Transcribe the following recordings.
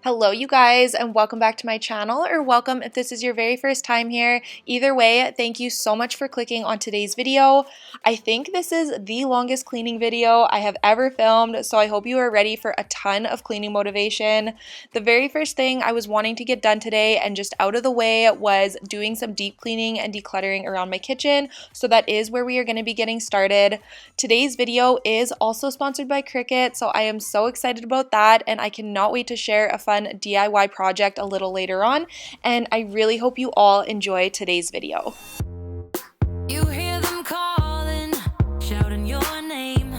Hello you guys, and welcome back to my channel, or welcome if this is your very first time here. Either way, thank you so much for clicking on today's video. I think this is the longest cleaning video I have ever filmed, so I hope you are ready for a ton of cleaning motivation. The very first thing I was wanting to get done today and just out of the way was doing some deep cleaning and decluttering around my kitchen, so that is where we are going to be getting started. Today's video is also sponsored by Cricut, so I am so excited about that, and I cannot wait to share a fun DIY project a little later on, and I really hope you all enjoy today's video. You hear them calling, shouting your name,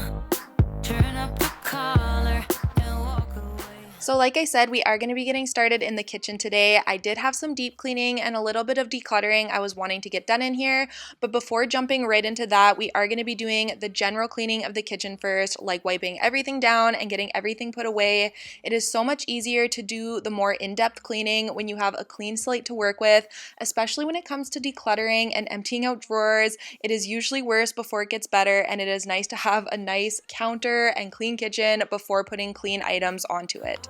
turn up the collar and walk away. So like I said, we are going to be getting started in the kitchen today. I did have some deep cleaning and a little bit of decluttering I was wanting to get done in here, but before jumping right into that, we are going to be doing the general cleaning of the kitchen first, like wiping everything down and getting everything put away. It is so much easier to do the more in-depth cleaning when you have a clean slate to work with, especially when it comes to decluttering and emptying out drawers. It is usually worse before it gets better, and it is nice to have a nice counter and clean kitchen before putting clean items onto it.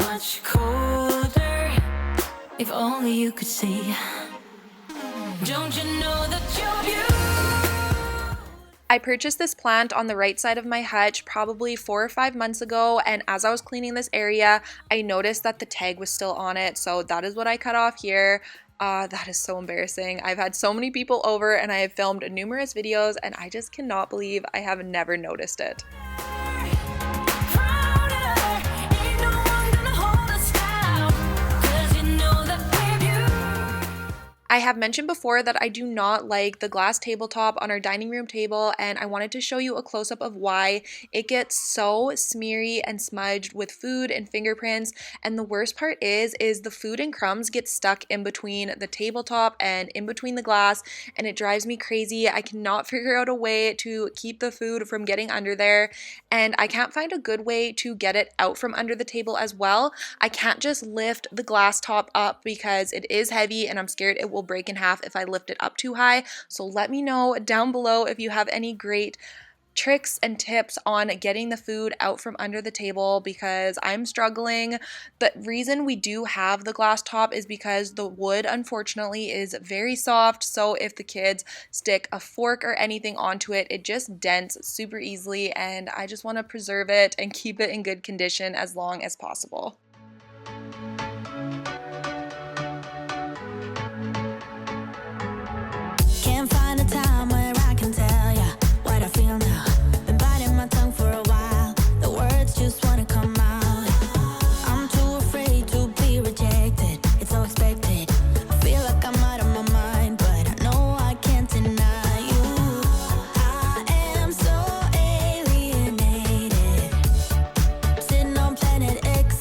Much colder, if only you could see. Don't you know that you're beautiful? I purchased this plant on the right side of my hutch probably 4 or 5 months ago, and as I was cleaning this area, I noticed that the tag was still on it, so that is what I cut off here. That is so embarrassing. I've had so many people over and I have filmed numerous videos, and I just cannot believe I have never noticed it. I have mentioned before that I do not like the glass tabletop on our dining room table, and I wanted to show you a close-up of why. It gets so smeary and smudged with food and fingerprints, and the worst part is the food and crumbs get stuck in between the tabletop and in between the glass, and it drives me crazy. I cannot figure out a way to keep the food from getting under there, and I can't find a good way to get it out from under the table as well. I can't just lift the glass top up because it is heavy and I'm scared it will break in half if I lift it up too high. So let me know down below if you have any great tricks and tips on getting the food out from under the table, because I'm struggling. The reason we do have the glass top is because the wood unfortunately is very soft, so if the kids stick a fork or anything onto it, it just dents super easily, and I just want to preserve it and keep it in good condition as long as possible. Can't find a time where I can tell ya what I feel now. Been biting my tongue for a while. The words just wanna come out. I'm too afraid to be rejected. It's so expected. I feel like I'm out of my mind, but I know I can't deny you. I am so alienated. Sitting on planet X.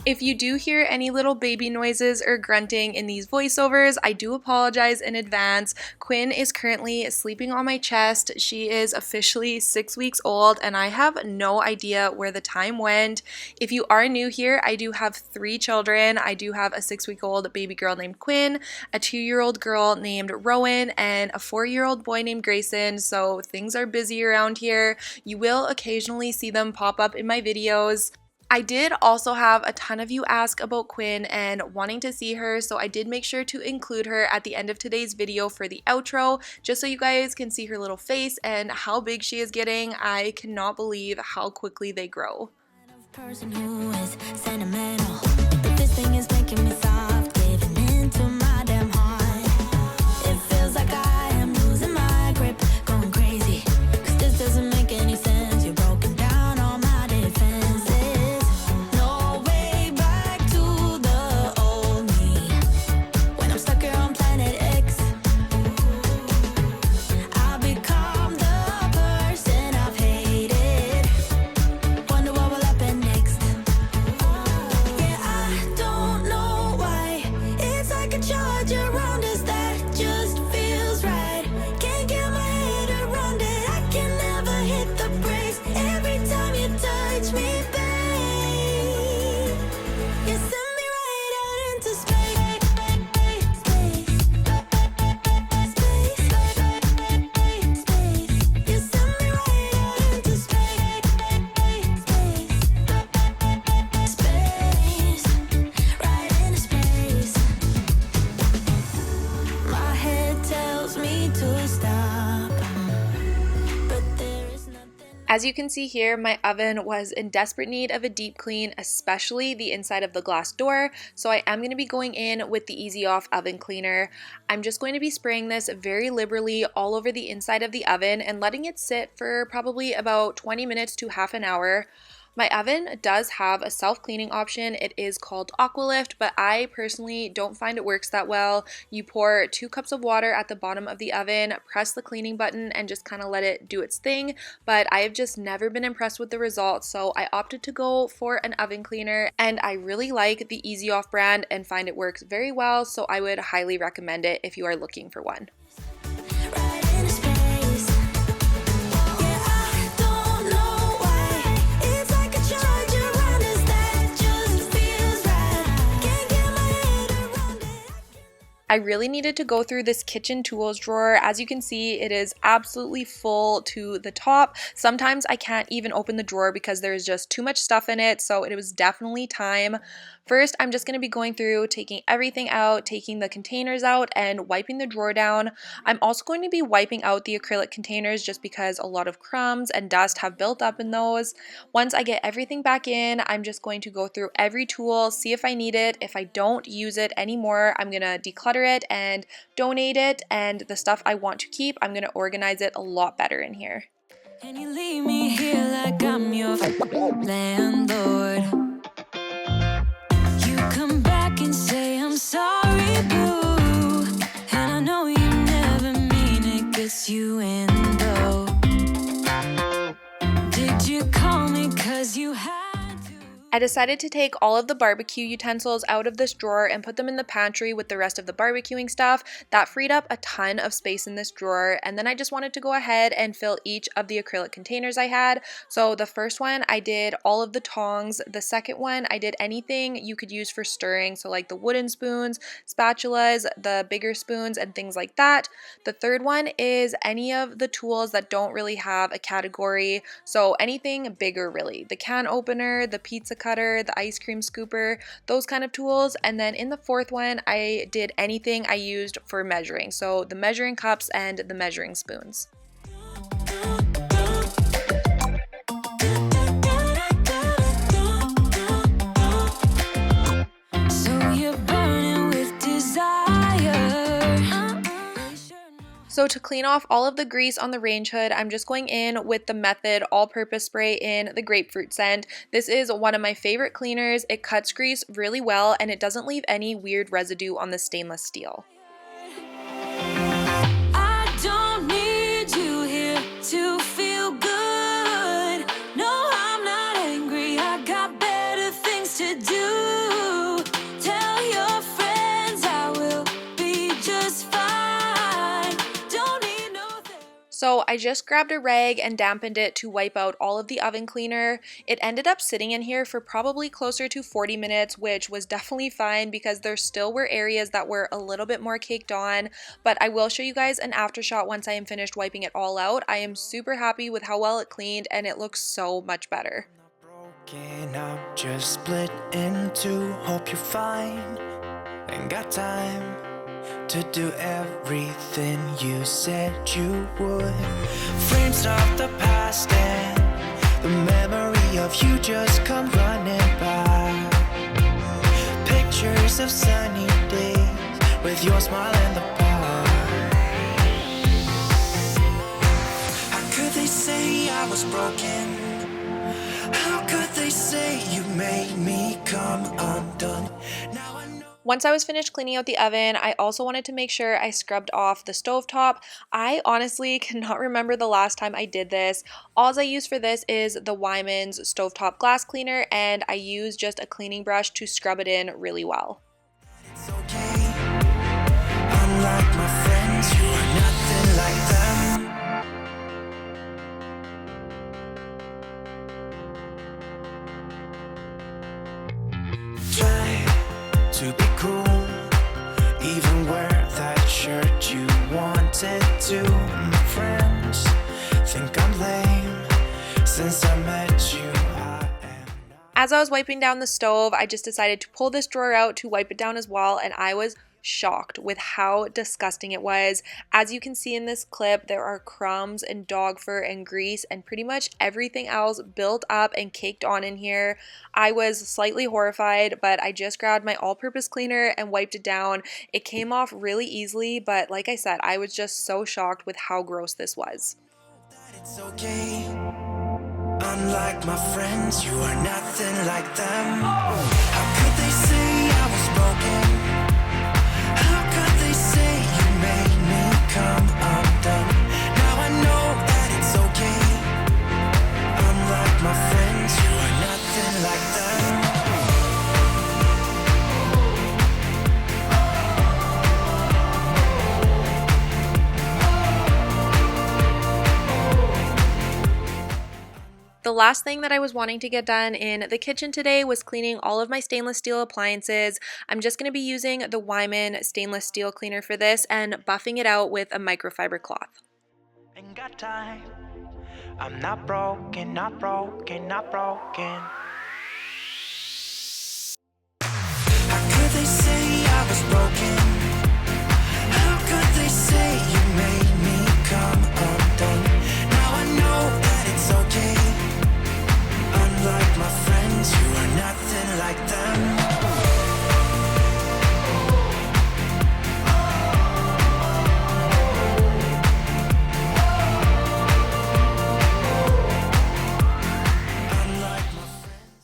If you do hear any little baby noises or grunting in these voiceovers, I do apologize in advance. Quinn is currently sleeping on my chest. She is officially 6 weeks old, and I have no idea where the time went. If you are new here, I do have 3 children. I do have a 6-week-old baby girl named Quinn, a 2-year-old girl named Rowan, and a 4-year-old boy named Grayson, so things are busy around here. You will occasionally see them pop up in my videos. I did also have a ton of you ask about Quinn and wanting to see her, so I did make sure to include her at the end of today's video for the outro, just so you guys can see her little face and how big she is getting. I cannot believe how quickly they grow. Person who is sentimental, but this thing is making me soft, giving into my damn heart. It feels like I am losing my grip, going crazy, 'cause this doesn't make any sense. You're broken down all my defenses. No way back to the old me. When I'm stuck here on planet X, I've become the person I've hated. Wonder what will happen next. Yeah, I don't know why As you can see here, my oven was in desperate need of a deep clean, especially the inside of the glass door, so I am going to be going in with the Easy Off oven cleaner. I'm just going to be spraying this very liberally all over the inside of the oven and letting it sit for probably about 20 minutes to half an hour. My oven does have a self-cleaning option. It is called Aqualift, but I personally don't find it works that well. You pour 2 cups of water at the bottom of the oven, press the cleaning button, and just kind of let it do its thing, but I have just never been impressed with the results, so I opted to go for an oven cleaner, and I really like the Easy Off brand and find it works very well, so I would highly recommend it if you are looking for one. I really needed to go through this kitchen tools drawer. As you can see, it is absolutely full to the top. Sometimes I can't even open the drawer because there's just too much stuff in it, so it was definitely time. First, I'm just going to be going through, taking everything out, taking the containers out, and wiping the drawer down. I'm also going to be wiping out the acrylic containers just because a lot of crumbs and dust have built up in those. Once I get everything back in, I'm just going to go through every tool, see if I need it. If I don't use it anymore, I'm going to declutter it and donate it, and the stuff I want to keep, I'm going to organize it a lot better in here. Can you leave me here like I'm your landlord? You come back and say I'm sorry, boo, and I know you never mean it, gets you in though. Did you call me 'cause you had to? I decided to take all of the barbecue utensils out of this drawer and put them in the pantry with the rest of the barbecuing stuff. That freed up a ton of space in this drawer, and then I just wanted to go ahead and fill each of the acrylic containers I had. So the first one, I did all of the tongs. The second one, I did anything you could use for stirring, so like the wooden spoons, spatulas, the bigger spoons, and things like that. The third one is any of the tools that don't really have a category, so anything bigger really. The can opener, the pizza cutter, the ice cream scooper, those kind of tools. And then in the fourth one, I did anything I used for measuring, so the measuring cups and the measuring spoons. So to clean off all of the grease on the range hood, I'm just going in with the Method all-purpose spray in the grapefruit scent. This is one of my favorite cleaners. It cuts grease really well and it doesn't leave any weird residue on the stainless steel. I don't need you here to feel good. No, I'm not angry. I got better things to do. Tell your friends I will be just fine. So I just grabbed a rag and dampened it to wipe out all of the oven cleaner. It ended up sitting in here for probably closer to 40 minutes, which was definitely fine because there still were areas that were a little bit more caked on, but I will show you guys an after shot once I am finished wiping it all out. I am super happy with how well it cleaned and it looks so much better. I'm just split in two, hope you're fine. Ain't got time to do everything you said you would. Frames of the past and the memory of you just come running by. Pictures of sunny days with your smile in the bar. How could they say I was broken? How could they say you made me come undone? Now I know. Once I was finished cleaning out the oven, I also wanted to make sure I scrubbed off the stovetop. I honestly cannot remember the last time I did this. All I use for this is the Wyman's stovetop glass cleaner, and I use just a cleaning brush to scrub it in really well. It's okay. Unlike my friends, you are nothing like them. Try to be cool, even wear that shirt you wanted to. My friends think I'm lame since I met you. As I was wiping down the stove, I just decided to pull this drawer out to wipe it down as well, and I was shocked with how disgusting it was. As you can see in this clip, there are crumbs and dog fur and grease and pretty much everything else built up and caked on in here. I was slightly horrified, but I just grabbed my all-purpose cleaner and wiped it down. It came off really easily, but like I said, I was just so shocked with how gross this was. It's okay. Unlike my friends, you are nothing like them. How could they say I was broken? How could they say you made me come undone? Now I know that it's okay. Unlike my friends, you are nothing like them. The last thing that I was wanting to get done in the kitchen today was cleaning all of my stainless steel appliances. I'm just going to be using the Wyman stainless steel cleaner for this and buffing it out with a microfiber cloth. Ain't got time. I'm not broken, not broken, not broken. How could they say I was broken? How could they say you made me come undone? Now I know that it's okay. Unlike my friends, you are nothing like them.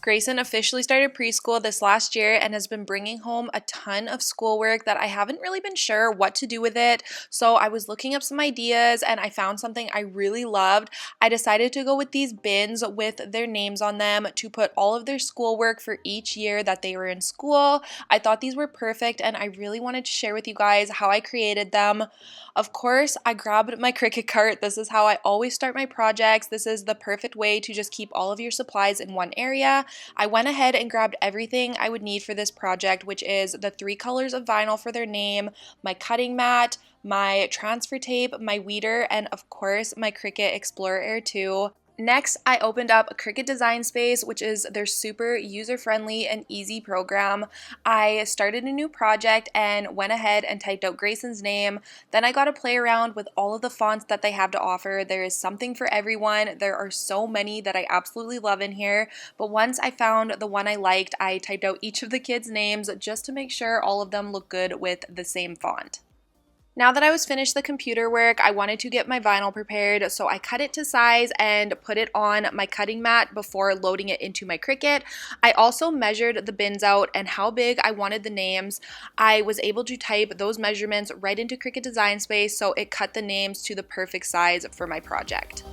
Grayson officially started preschool this last year and has been bringing home a ton of schoolwork that I haven't really been sure what to do with it. So I was looking up some ideas and I found something I really loved. I decided to go with these bins with their names on them to put all of their schoolwork for each year that they were in school. I thought these were perfect and I really wanted to share with you guys how I created them. Of course, I grabbed my Cricut cart. This is how I always start my projects. This is the perfect way to just keep all of your supplies in one area. I went ahead and grabbed everything I would need for this project, which is the 3 colors of vinyl for their name, my cutting mat, my transfer tape, my weeder, and of course my Cricut Explorer Air 2. Next, I opened up a Cricut Design Space, which is their super user-friendly and easy program. I started a new project and went ahead and typed out Grayson's name. Then I got to play around with all of the fonts that they have to offer. There is something for everyone. There are so many that I absolutely love in here. But once I found the one I liked, I typed out each of the kids' names just to make sure all of them look good with the same font. Now that I was finished the computer work, I wanted to get my vinyl prepared, so I cut it to size and put it on my cutting mat before loading it into my Cricut. I also measured the bins out and how big I wanted the names. I was able to type those measurements right into Cricut Design Space, so it cut the names to the perfect size for my project.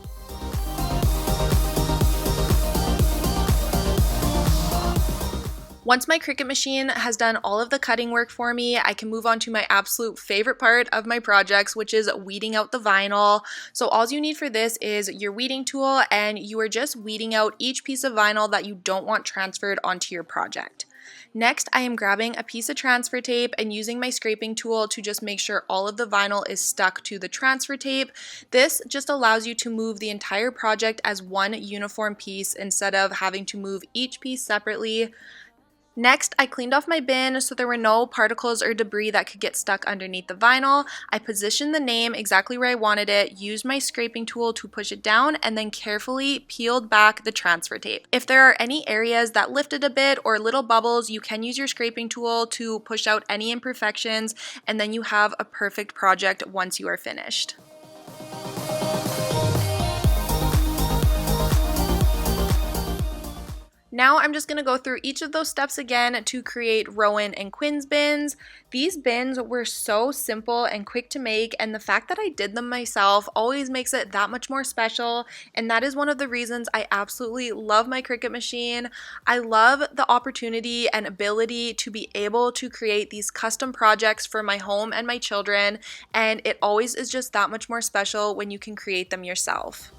Once my Cricut machine has done all of the cutting work for me, I can move on to my absolute favorite part of my projects, which is weeding out the vinyl. So all you need for this is your weeding tool, and you are just weeding out each piece of vinyl that you don't want transferred onto your project. Next, I am grabbing a piece of transfer tape and using my scraping tool to just make sure all of the vinyl is stuck to the transfer tape. This just allows you to move the entire project as one uniform piece instead of having to move each piece separately. Next, I cleaned off my bin so there were no particles or debris that could get stuck underneath the vinyl. I positioned the name exactly where I wanted it, used my scraping tool to push it down, and then carefully peeled back the transfer tape. If there are any areas that lifted a bit or little bubbles, you can use your scraping tool to push out any imperfections, and then you have a perfect project once you are finished. Now I'm just going to go through each of those steps again to create Rowan and Quinn's bins. These bins were so simple and quick to make, and the fact that I did them myself always makes it that much more special, and that is one of the reasons I absolutely love my Cricut machine. I love the opportunity and ability to be able to create these custom projects for my home and my children, and it always is just that much more special when you can create them yourself.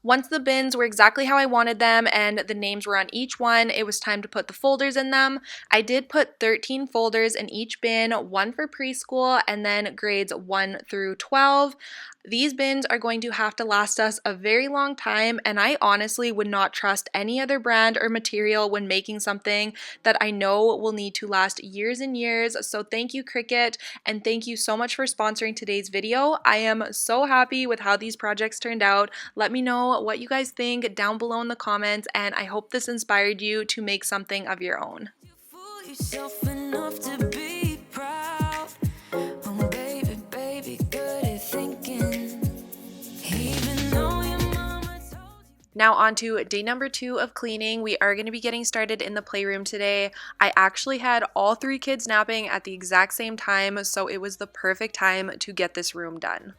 Once the bins were exactly how I wanted them and the names were on each one, it was time to put the folders in them. I did put 13 folders in each bin, one for preschool and then grades 1 through 12. These bins are going to have to last us a very long time, and I honestly would not trust any other brand or material when making something that I know will need to last years and years. So thank you, Cricut, and thank you so much for sponsoring today's video. I am so happy with how these projects turned out. Let me know what you guys think down below in the comments, and I hope this inspired you to make something of your own. Now on to day number 2 of cleaning. We are going to be getting started in the playroom today. I actually had all 3 kids napping at the exact same time, so it was the perfect time to get this room done.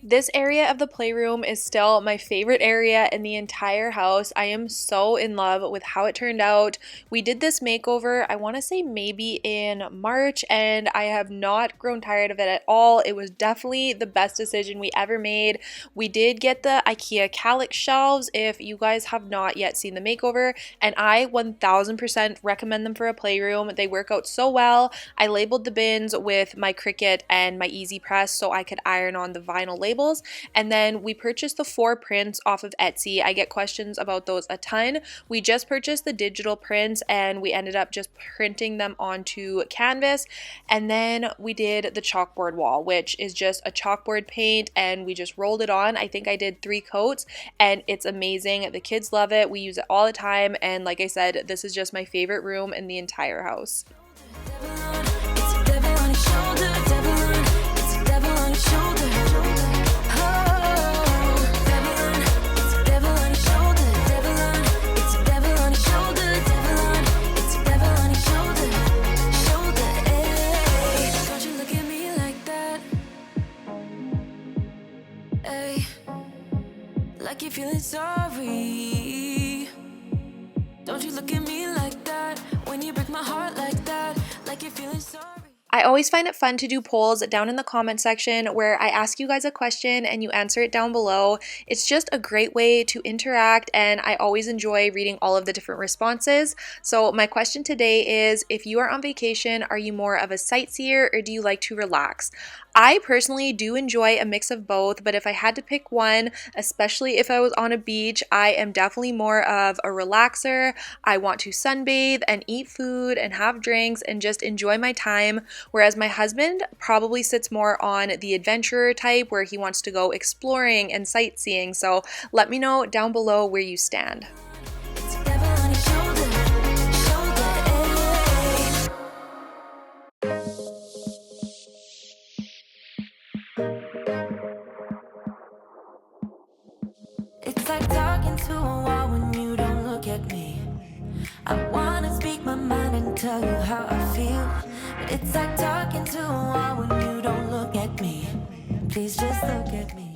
This area of the playroom is still my favorite area in the entire house. I am so in love with how it turned out. We did this makeover, I want to say maybe in March, and I have not grown tired of it at all. It was definitely the best decision we ever made. We did get the IKEA Calyx shelves if you guys have not yet seen the makeover, and I 1000% recommend them for a playroom. They work out so well. I labeled the bins with my Cricut and my Easy Press so I could iron on the vinyl labels. And then we purchased the 4 prints off of Etsy. I get questions about those a ton. We just purchased the digital prints and we ended up just printing them onto canvas. And then we did the chalkboard wall, which is just a chalkboard paint, and we just rolled it on. I think I did 3 coats and it's amazing. The kids love it. We use it all the time. And like I said, this is just my favorite room in the entire house. Feeling sorry. Don't you look at me like that when you break my heart like that, like you're feeling sorry. I always find it fun to do polls down in the comment section where I ask you guys a question and you answer it down below. It's just a great way to interact, and I always enjoy reading all of the different responses. So my question today is, if you are on vacation, are you more of a sightseer or do you like to relax? I personally do enjoy a mix of both, but if I had to pick one, especially if I was on a beach, I am definitely more of a relaxer. I want to sunbathe and eat food and have drinks and just enjoy my time, whereas my husband probably sits more on the adventurer type where he wants to go exploring and sightseeing. So let me know down below where you stand. It's like talking to a wall when you don't look at me. I wanna speak my mind and tell you how I feel, but it's like talking to a wall when you don't look at me. Please just look at me.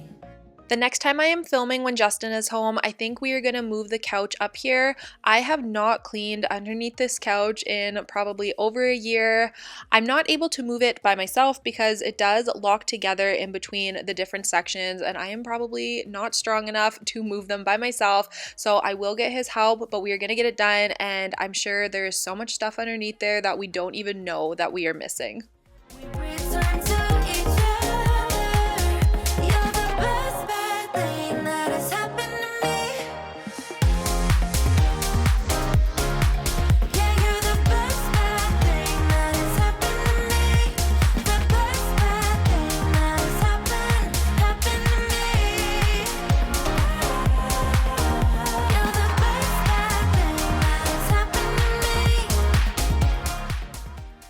The next time I am filming when Justin is home, I think we are going to move the couch up here. I have not cleaned underneath this couch in probably over a year. I'm not able to move it by myself because it does lock together in between the different sections, and I am probably not strong enough to move them by myself. So I will get his help, but we are going to get it done, and I'm sure there is so much stuff underneath there that we don't even know that we are missing. Return to each other. You're the best bad thing that has happened to me. Yeah, you're the best bad thing that has happened to me. The best bad thing that has happened to me. You're the best bad thing that has happened to me.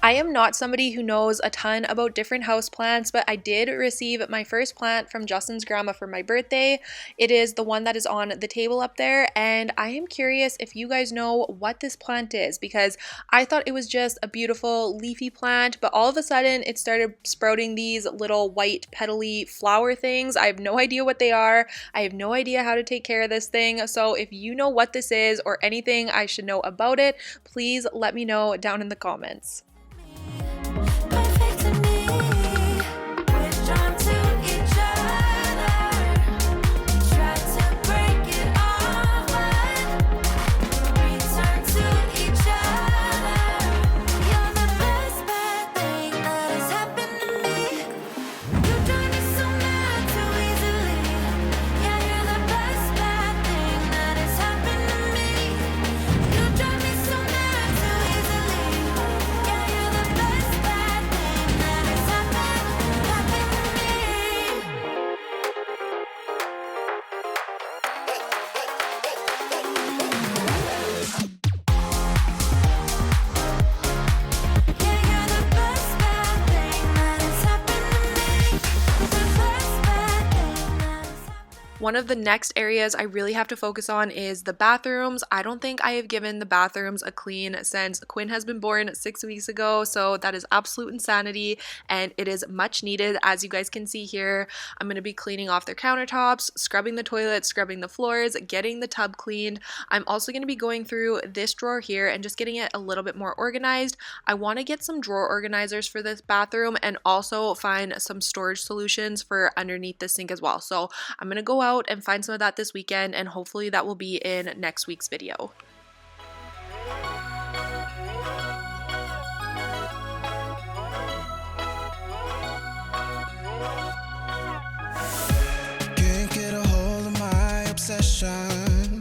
I am not somebody who knows a ton about different house plants, but I did receive my first plant from Justin's grandma for my birthday. It is the one that is on the table up there, and I am curious if you guys know what this plant is because I thought it was just a beautiful leafy plant, but all of a sudden it started sprouting these little white petally flower things. I have no idea what they are. I have no idea how to take care of this thing. So if you know what this is or anything I should know about it, please let me know down in the comments. Perfect to me. We're drawn to each other. Try to break it off, but return to each other. You're the best bad thing that has happened to me. You drive me so mad too easily. Yeah, you're the best bad thing that has happened to me. You drive me so mad too easily. Yeah, you're the best bad thing that has happened to me. Yeah, you're the best bad thing that has happened to me. The best bad thing that has happened. One of the next areas I really have to focus on is the bathrooms. I don't think I have given the bathrooms a clean since Quinn has been born 6 weeks ago, so that is absolute insanity and it is much needed. As you guys can see here, I'm going to be cleaning off their countertops, scrubbing the toilets, scrubbing the floors, getting the tub cleaned. I'm also going to be going through this drawer here and just getting it a little bit more organized. I want to get some drawer organizers for this bathroom and also find some storage solutions for underneath the sink as well. So I'm going to go out and find some of that this weekend, and hopefully that will be in next week's video. Can't get a hold of my obsession.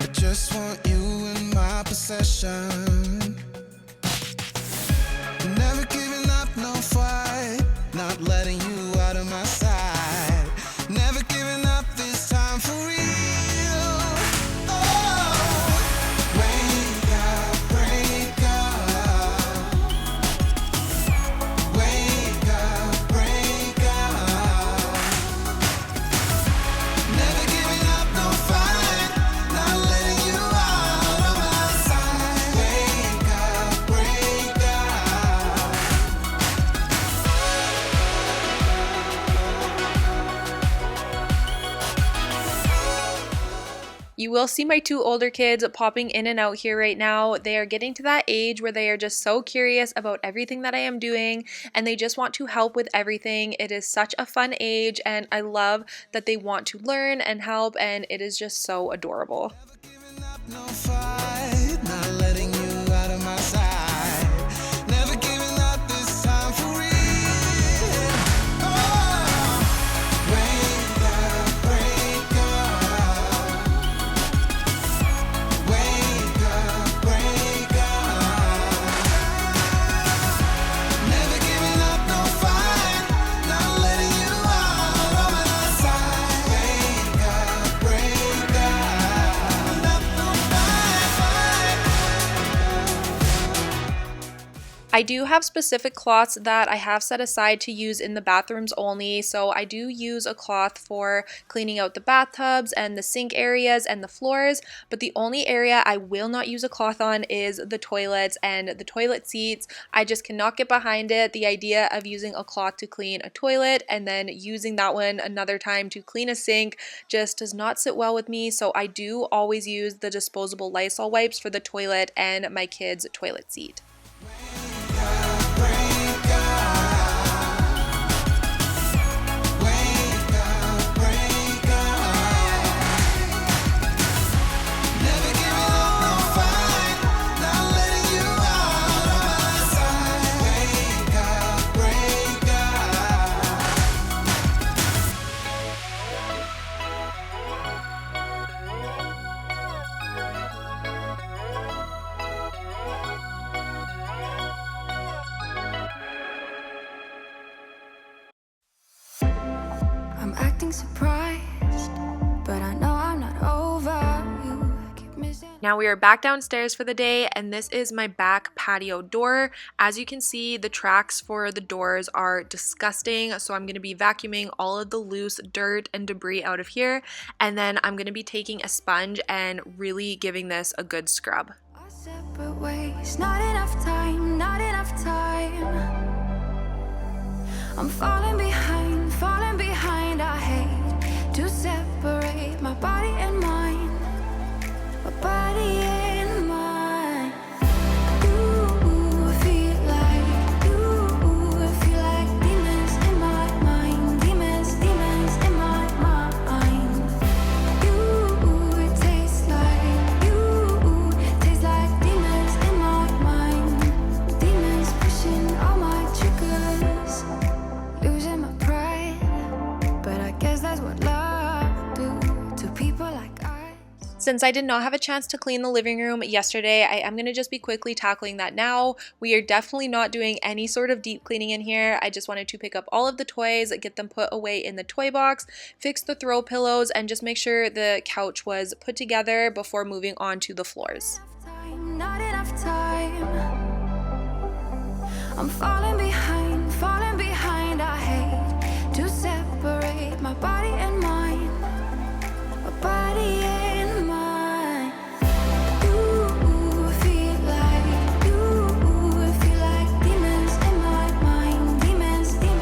I just want you in my possession. Never giving up, no fight. Not letting you out of my sight. Never giving up this time for real. Oh, wake up, break up. Wake up, break up. Never giving up, no fight. Not letting you out of my sight. Wake up, break up. You will see my two older kids popping in and out here right now. They are getting to that age where they are just so curious about everything that I am doing and they just want to help with everything. It is such a fun age and I love that they want to learn and help, and it is just so adorable. Giving up, no fight. Not letting you out of my sight. Never giving up this time for real. Oh, wake up, break up. Wake up, break up. Never giving up, no fight. Not letting you out of my sight. Wake up, break up. No fight. I do have specific cloths that I have set aside to use in the bathrooms only. So I do use a cloth for cleaning out the bathtubs and the sink areas and the floors, but the only area I will not use a cloth on is the toilets and the toilet seats. I just cannot get behind it. The idea of using a cloth to clean a toilet and then using that one another time to clean a sink just does not sit well with me. So I do always use the disposable Lysol wipes for the toilet and my kids' toilet seat. I'm acting surprised, but I know I'm not over you. Keep missing. Now we are back downstairs for the day, and this is my back patio door. As you can see, the tracks for the doors are disgusting, so I'm going to be vacuuming all of the loose dirt and debris out of here, and then I'm going to be taking a sponge and really giving this a good scrub. Our separate ways, not enough time, not enough time. I'm falling behind, I hate to separate my body and mind. My body and mind. I feel like demons in my mind. Demons in my mind. It tastes like demons in my mind. Demons pushing all my triggers, losing my pride. But I guess that's what love do to people like us. Since I did not have a chance to clean the living room yesterday, I am going to just be quickly tackling that now. We are definitely not doing any sort of deep cleaning in here. I just wanted to pick up all of the toys, get them put away in the toy box, fix the throw pillows, and just make sure the couch was put together before moving on to the floors. Not enough time. I'm falling behind, I hate to separate my body and mind. My body and mind. I feel like demons in my mind. Demons in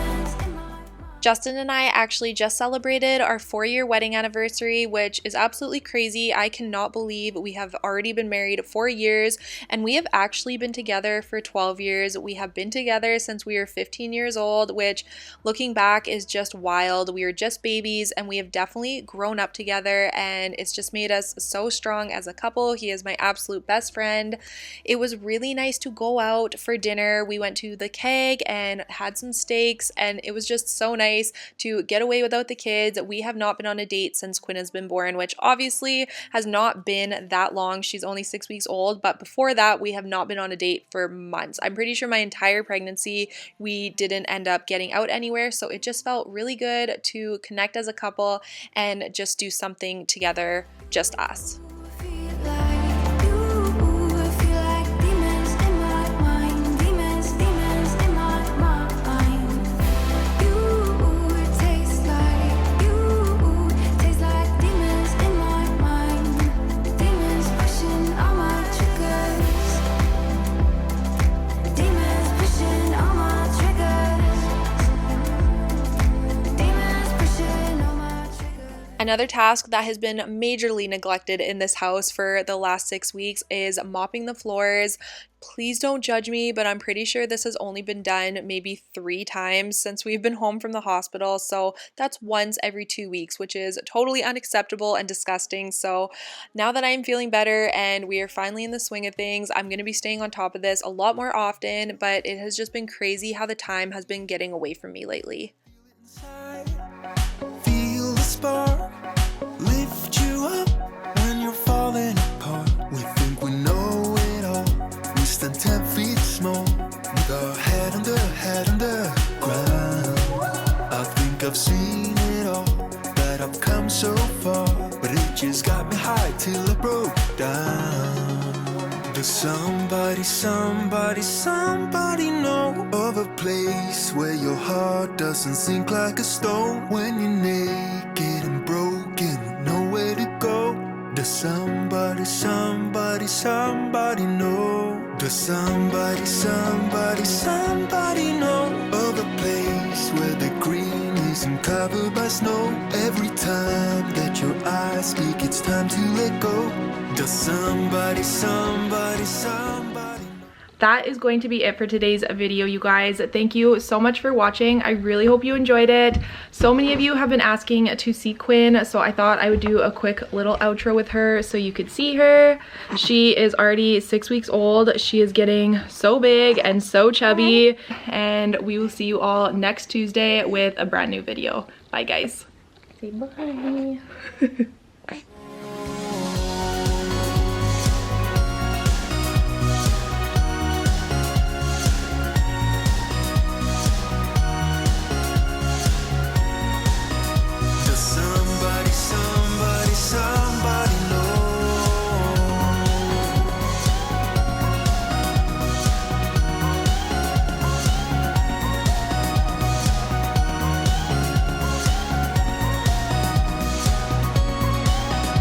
my mind. Justin and I actually just celebrated our 4-year wedding anniversary, which is absolutely crazy. I cannot believe we have already been married 4 years, and we have actually been together for 12 years. We have been together since we were 15 years old, which looking back is just wild. We were just babies, and we have definitely grown up together, and it's just made us so strong as a couple. He is my absolute best friend. It was really nice to go out for dinner. We went to the Keg and had some steaks, and it was just so nice to get away without the kids. We have not been on a date since Quinn has been born, which obviously has not been that long. She's only 6 weeks old, but before that, we have not been on a date for months. I'm pretty sure my entire pregnancy, we didn't end up getting out anywhere, so it just felt really good to connect as a couple and just do something together, just us. I feel like demons in my mind. Demons in my mind. It tastes like demons in my mind. Demons pushing all my triggers. Demons pushing all my triggers. Demons pushing all my triggers. Another task that has been majorly neglected in this house for the last 6 weeks is mopping the floors. Please don't judge me, but I'm pretty sure this has only been done maybe 3 times since we've been home from the hospital. So that's once every 2 weeks, which is totally unacceptable and disgusting. So now that I'm feeling better and we are finally in the swing of things, I'm going to be staying on top of this a lot more often, but it has just been crazy how the time has been getting away from me lately. Feel the spark lift you up when you're falling apart. We think we know it all. We stand 10 feet small with our head on the ground. I think I've seen it all, that I've come so far, but it just got me high till I broke down. Does somebody know of a place where your heart doesn't sink like a stone when you're naked and broken with nowhere to go? Does somebody know? Does somebody know of a place where the green isn't covered by snow? Every time that your eyes speak, it's time to let go. Does somebody That is going to be it for today's video, you guys. Thank you so much for watching. I really hope you enjoyed it. So many of you have been asking to see Quinn, so I thought I would do a quick little outro with her so you could see her. She is already 6 weeks old. She is getting so big and so chubby, and we will see you all next Tuesday with a brand new video. Bye, guys. Say bye.